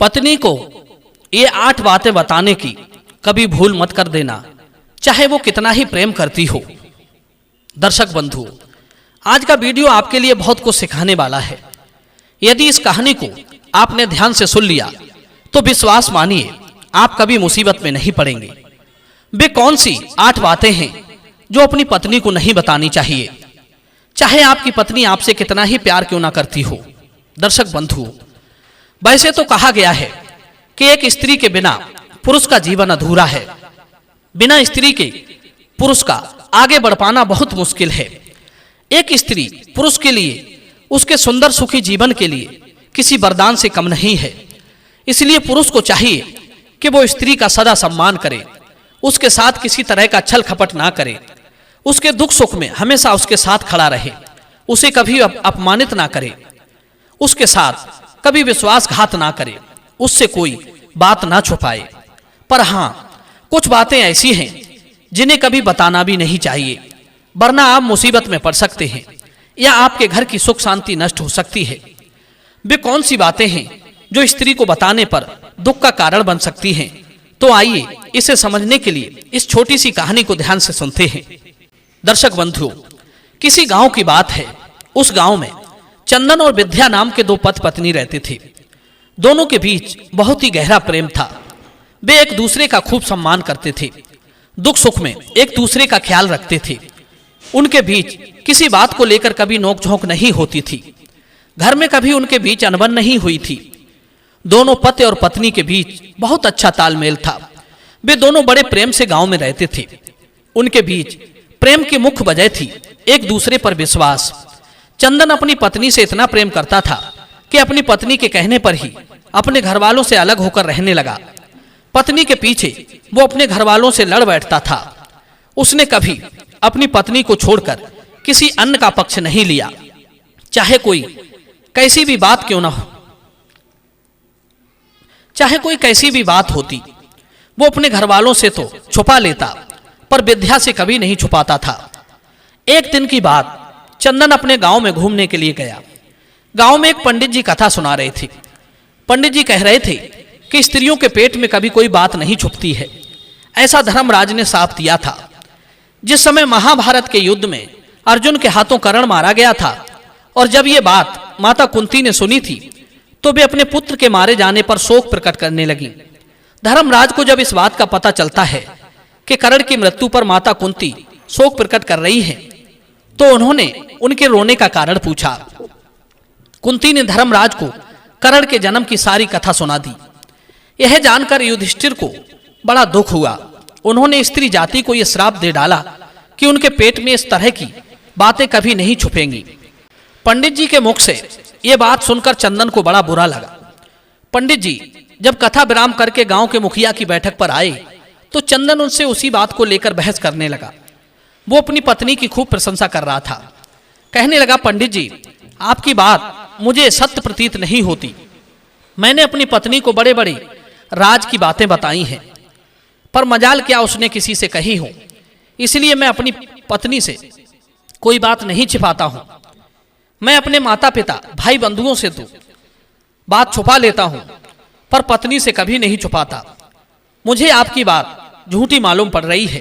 पत्नी को ये 8 बातें बताने की कभी भूल मत कर देना, चाहे वो कितना ही प्रेम करती हो। दर्शक बंधु, आज का वीडियो आपके लिए बहुत कुछ सिखाने वाला है। यदि इस कहानी को आपने ध्यान से सुन लिया तो विश्वास मानिए आप कभी मुसीबत में नहीं पड़ेंगे। वे कौन सी 8 बातें हैं जो अपनी पत्नी को नहीं बतानी चाहिए, चाहे आपकी पत्नी आपसे कितना ही प्यार क्यों ना करती हो। दर्शक बंधु, वैसे तो कहा गया है कि एक स्त्री के बिना पुरुष का जीवन अधूरा है। बिना स्त्री के पुरुष का आगे बढ़ पाना बहुत मुश्किल है। एक स्त्री पुरुष के लिए, उसके सुंदर सुखी जीवन के लिए किसी वरदान से कम नहीं है। इसलिए पुरुष को चाहिए कि वो स्त्री का सदा सम्मान करे, उसके साथ किसी तरह का छल खपट ना करे, उसके दुख सुख में हमेशा उसके साथ खड़ा रहे, उसे कभी अपमानित ना करे, उसके साथ कभी विश्वासघात ना करे, उससे कोई बात ना छुपाए। पर हाँ, कुछ बातें ऐसी हैं जिन्हें कभी बताना भी नहीं चाहिए, वरना आप मुसीबत में पड़ सकते हैं या आपके घर की सुख शांति नष्ट हो सकती है। वे कौन सी बातें हैं जो स्त्री को बताने पर दुख का कारण बन सकती हैं? तो आइए इसे समझने के लिए इस छोटी सी कहानी को ध्यान से सुनते हैं। दर्शक बंधुओं, किसी गांव की बात है। उस गांव में चंदन और विद्या नाम के 2 पति पत्नी रहते थे। दोनों के बीच बहुत ही गहरा प्रेम था। वे एक दूसरे का खूब सम्मान करते थे, दुख सुख में एक दूसरे का ख्याल रखते थे। उनके बीच किसी बात को लेकर कभी नोकझोंक नहीं होती थी। घर में कभी उनके बीच अनबन नहीं हुई थी। दोनों पति और पत्नी के बीच बहुत अच्छा तालमेल था। वे दोनों बड़े प्रेम से गांव में रहते थे। उनके बीच प्रेम की मुख्य वजह थी एक दूसरे पर विश्वास। चंदन अपनी पत्नी से इतना प्रेम करता था कि अपनी पत्नी के कहने पर ही अपने घर वालों से अलग होकर रहने लगा। पत्नी के पीछे वो अपने घर वालों से लड़ बैठता था। उसने कभी अपनी पत्नी को छोड़कर किसी अन्य का पक्ष नहीं लिया, चाहे कोई कैसी भी बात क्यों ना हो, चाहे कोई कैसी भी बात होती। वो अपने घर वालों से तो छुपा लेता, पर विद्या से कभी नहीं छुपाता था। एक दिन की बात, चंदन अपने गांव में घूमने के लिए गया। गांव में एक पंडित जी कथा सुना रहे थे। पंडित जी कह रहे थे कि स्त्रियों के पेट में कभी कोई बात नहीं छुपती है। ऐसा धर्मराज ने साफ दिया था। जिस समय महाभारत के युद्ध में अर्जुन के हाथों कर्ण मारा गया था, और जब ये बात माता कुंती ने सुनी थी तो वे अपने पुत्र के मारे जाने पर शोक प्रकट करने लगी। धर्मराज को जब इस बात का पता चलता है कि कर्ण की मृत्यु पर माता कुंती शोक प्रकट कर रही हैं, तो उन्होंने उनके रोने का कारण पूछा। कुंती ने धर्मराज को कर्ण के जन्म की सारी कथा सुना दी। यह जानकर युधिष्ठिर को बड़ा दुख हुआ। उन्होंने स्त्री जाति को यह श्राप दे डाला कि उनके पेट में इस तरह की बातें कभी नहीं छुपेंगी। पंडित जी के मुख से यह बात सुनकर चंदन को बड़ा बुरा लगा। पंडित जी जब कथा विराम करके गांव के मुखिया की बैठक पर आए तो चंदन उनसे उसी बात को लेकर बहस करने लगा। वो अपनी पत्नी की खूब प्रशंसा कर रहा था। कहने लगा, पंडित जी, आपकी बात मुझे सत्य प्रतीत नहीं होती। मैंने अपनी पत्नी को बड़े बड़े राज की बातें बताई हैं, पर मजाल क्या उसने किसी से कही हो। इसलिए मैं अपनी पत्नी से कोई बात नहीं छिपाता हूं। मैं अपने माता पिता भाई बंधुओं से तो बात छुपा लेता हूं, पर पत्नी से कभी नहीं छुपाता। मुझे आपकी बात झूठी मालूम पड़ रही है।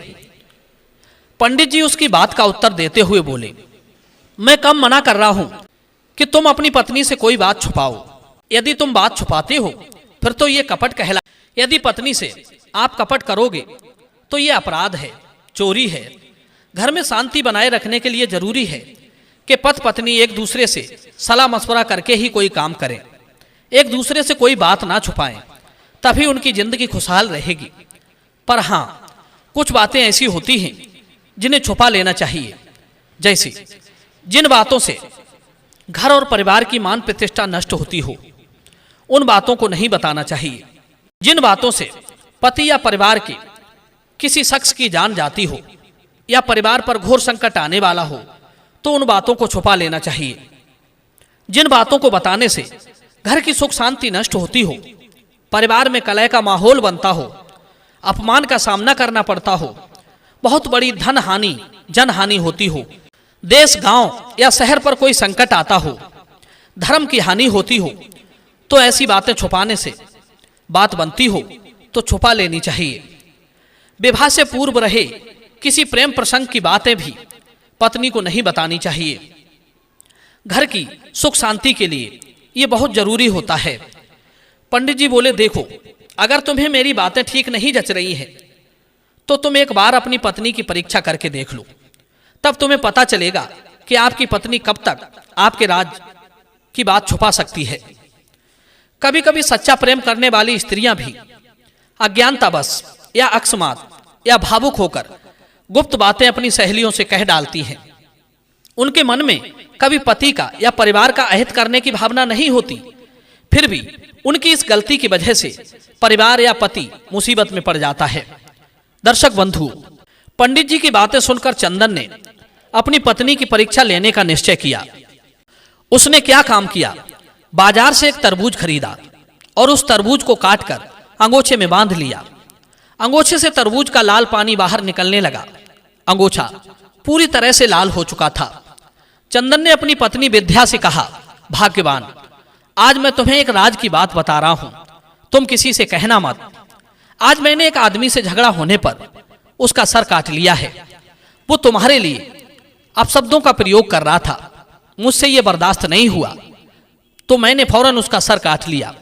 पंडित जी उसकी बात का उत्तर देते हुए बोले, मैं कम मना कर रहा हूं कि तुम अपनी पत्नी से कोई बात छुपाओ। यदि तुम बात छुपाते हो फिर तो ये कपट कहला। यदि पत्नी से आप कपट करोगे तो ये अपराध है, चोरी है। घर में शांति बनाए रखने के लिए जरूरी है कि पति पत्नी एक दूसरे से सलाह मशवरा करके ही कोई काम करें, एक दूसरे से कोई बात ना छुपाएं, तभी उनकी जिंदगी खुशहाल रहेगी। पर हाँ, कुछ बातें ऐसी होती हैं जिन्हें छुपा लेना चाहिए। जैसे जिन बातों से घर और परिवार की मान प्रतिष्ठा नष्ट होती हो, उन बातों को नहीं बताना चाहिए। जिन बातों से पति या परिवार के किसी शख्स की जान जाती हो या परिवार पर घोर संकट आने वाला हो, तो उन बातों को छुपा लेना चाहिए। जिन बातों को बताने से घर की सुख शांति नष्ट होती हो, परिवार में कलह का माहौल बनता हो, अपमान का सामना करना पड़ता हो, बहुत बड़ी धन हानि जन हानि होती हो, देश गांव या शहर पर कोई संकट आता हो, धर्म की हानि होती हो, तो ऐसी बातें छुपाने से बात बनती हो तो छुपा लेनी चाहिए। विवाह से पूर्व रहे किसी प्रेम प्रसंग की बातें भी पत्नी को नहीं बतानी चाहिए। घर की सुख शांति के लिए ये बहुत जरूरी होता है। पंडित जी बोले, देखो, अगर तुम्हें मेरी बातें ठीक नहीं जच रही हैं तो तुम एक बार अपनी पत्नी की परीक्षा करके देख लो, तब तुम्हें पता चलेगा कि आपकी पत्नी कब तक आपके राज की बात छुपा सकती है। कभी कभी सच्चा प्रेम करने वाली स्त्रियां भी अज्ञानतावश या अकस्मात या भावुक होकर गुप्त बातें अपनी सहेलियों से कह डालती हैं। उनके मन में कभी पति का या परिवार का अहित करने की भावना नहीं होती, फिर भी उनकी इस गलती की वजह से परिवार या पति मुसीबत में पड़ जाता है। दर्शक बंधु, पंडित जी की बातें सुनकर चंदन ने अपनी पत्नी की परीक्षा लेने का निश्चय किया। उसने क्या काम किया, बाजार से एक तरबूज खरीदा और उस तरबूज को काटकर अंगोछे में बांध लिया। अंगोछे से तरबूज का लाल पानी बाहर निकलने लगा। अंगोछा पूरी तरह से लाल हो चुका था। चंदन ने अपनी पत्नी विद्या से कहा, भाग्यवान, आज मैं तुम्हें एक राज की बात बता रहा हूं, तुम किसी से कहना मत। आज मैंने एक आदमी से झगड़ा होने पर उसका सर काट लिया है। वो तुम्हारे लिए अपशब्दों का प्रयोग कर रहा था, मुझसे ये बर्दाश्त नहीं हुआ तो मैंने फौरन उसका सर काट लिया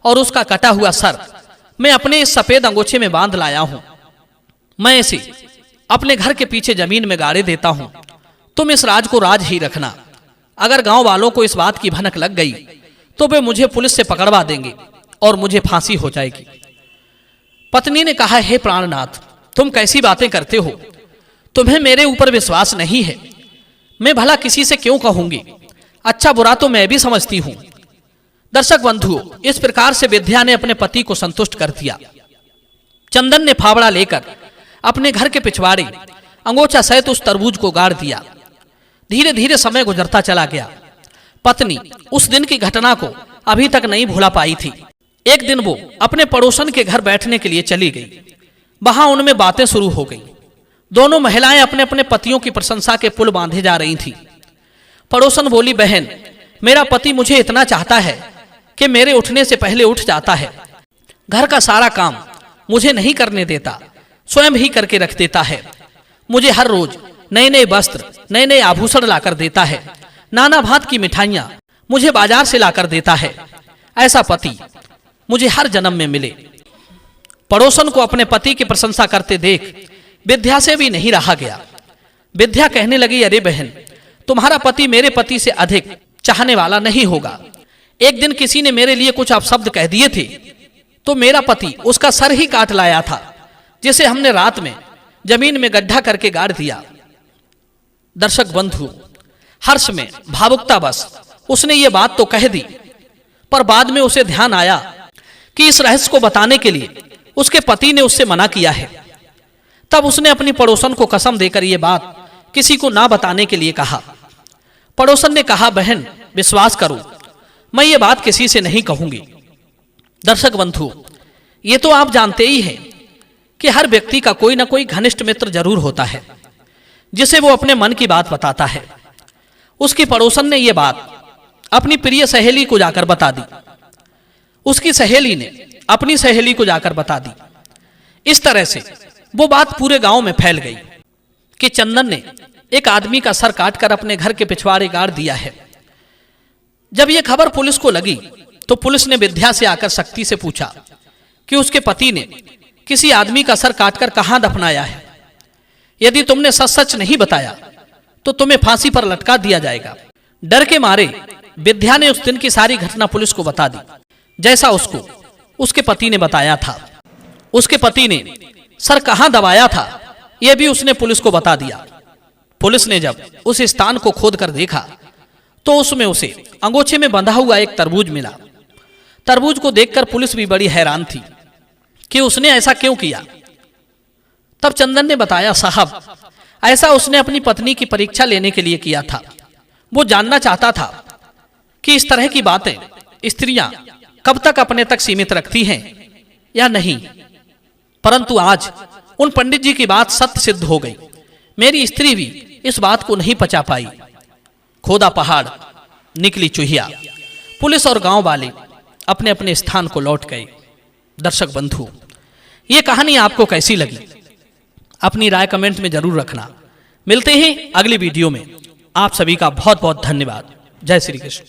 और उसका कटा हुआ सर मैं अपने इस सफेद अंगोछे में बांध लाया हूं। मैं इसे अपने घर के पीछे जमीन में गाड़े देता हूं। तुम इस राज को राज ही रखना। अगर गांव वालों को इस बात की भनक लग गई तो वे मुझे पुलिस से पकड़वा देंगे और मुझे फांसी हो जाएगी। पत्नी ने कहा, हे प्राणनाथ, तुम कैसी बातें करते हो? तुम्हें मेरे ऊपर विश्वास नहीं है। मैं भला किसी से क्यों कहूंगी? अच्छा बुरा तो मैं भी समझती हूं। दर्शक बंधुओं, इस प्रकार से विद्या ने अपने पति को संतुष्ट कर दिया। चंदन ने फावड़ा लेकर अपने घर के पिछवाड़े अंगोछा सहित उस तरबूज को गाड़ दिया। धीरे धीरे समय गुजरता चला गया। पत्नी उस दिन की घटना को अभी तक नहीं भूला पाई थी। एक दिन वो अपने पड़ोसन के घर बैठने के लिए चली गई। वहां उनमें बातें शुरू हो गई। दोनों महिलाएं अपने अपने पतियों की प्रशंसा के पुल बांधे जा रही थी। पड़ोसन बोली, बहन, मेरा पति मुझे इतना चाहता है कि मेरे उठने से पहले उठ जाता है। घर का सारा काम मुझे नहीं करने देता, स्वयं ही करके रख देता है। मुझे हर रोज नए नए वस्त्र, नए नए आभूषण लाकर देता है। नाना भांत की मिठाइयां मुझे बाजार से लाकर देता है। ऐसा पति मुझे हर जन्म में मिले। पड़ोसन को अपने पति की प्रशंसा करते देख विद्या से भी नहीं रहा गया। विद्या कहने लगी, अरे बहन, तुम्हारा पति मेरे पति से अधिक चाहने वाला नहीं होगा। एक दिन किसी ने मेरे लिए कुछ अपशब्द कह दिए थे तो मेरा पति उसका सर ही काट लाया था, जिसे हमने रात में जमीन में गड्ढा करके गाड़ दिया। दर्शक बंधु, हर्ष में भावुकतावश उसने ये बात तो कह दी, पर बाद में उसे ध्यान आया कि इस रहस्य को बताने के लिए उसके पति ने उससे मना किया है। तब उसने अपनी पड़ोसन को कसम देकर यह बात किसी को ना बताने के लिए कहा। पड़ोसन ने कहा, बहन, विश्वास करो, मैं ये बात किसी से नहीं कहूंगी। दर्शक बंधु, ये तो आप जानते ही हैं कि हर व्यक्ति का कोई ना कोई घनिष्ठ मित्र जरूर होता है जिसे वो अपने मन की बात बताता है। उसकी पड़ोसन ने यह बात अपनी प्रिय सहेली को जाकर बता दी। उसकी सहेली ने अपनी सहेली को जाकर बता दी। इस तरह से वो बात पूरे गांव में फैल गई कि चंदन ने एक आदमी का सर काटकर अपने घर के पिछवाड़े गाड़ दिया है। जब यह खबर पुलिस को लगी तो पुलिस ने विद्या से आकर सख्ती से पूछा कि उसके पति ने किसी आदमी का सर काटकर कहां दफनाया है। यदि तुमने सच सच नहीं बताया तो तुम्हें फांसी पर लटका दिया जाएगा। डर के मारे विद्या ने उस दिन की सारी घटना पुलिस को बता दी, जैसा उसको उसके पति ने बताया था। उसके पति ने सर कहां दबाया था यह भी उसने पुलिस को बता दिया। पुलिस ने जब उस स्थान को खोद कर देखा तो उसमें उसे अंगोछे में बंधा हुआ एक तरबूज मिला। तरबूज को देखकर पुलिस भी बड़ी हैरान थी कि उसने ऐसा क्यों किया। तब चंदन ने बताया, साहब, ऐसा उसने अपनी पत्नी की परीक्षा लेने के लिए किया था। वो जानना चाहता था कि इस तरह की बातें स्त्रियां कब तक अपने तक सीमित रखती हैं या नहीं। परंतु आज उन पंडित जी की बात सत्य सिद्ध हो गई। मेरी स्त्री भी इस बात को नहीं पचा पाई। खोदा पहाड़ निकली चूहिया। पुलिस और गांव वाले अपने अपने स्थान को लौट गए। दर्शक बंधु, ये कहानी आपको कैसी लगी? अपनी राय कमेंट में जरूर रखना। मिलते हैं अगली वीडियो में। आप सभी का बहुत बहुत धन्यवाद। जय श्री कृष्ण।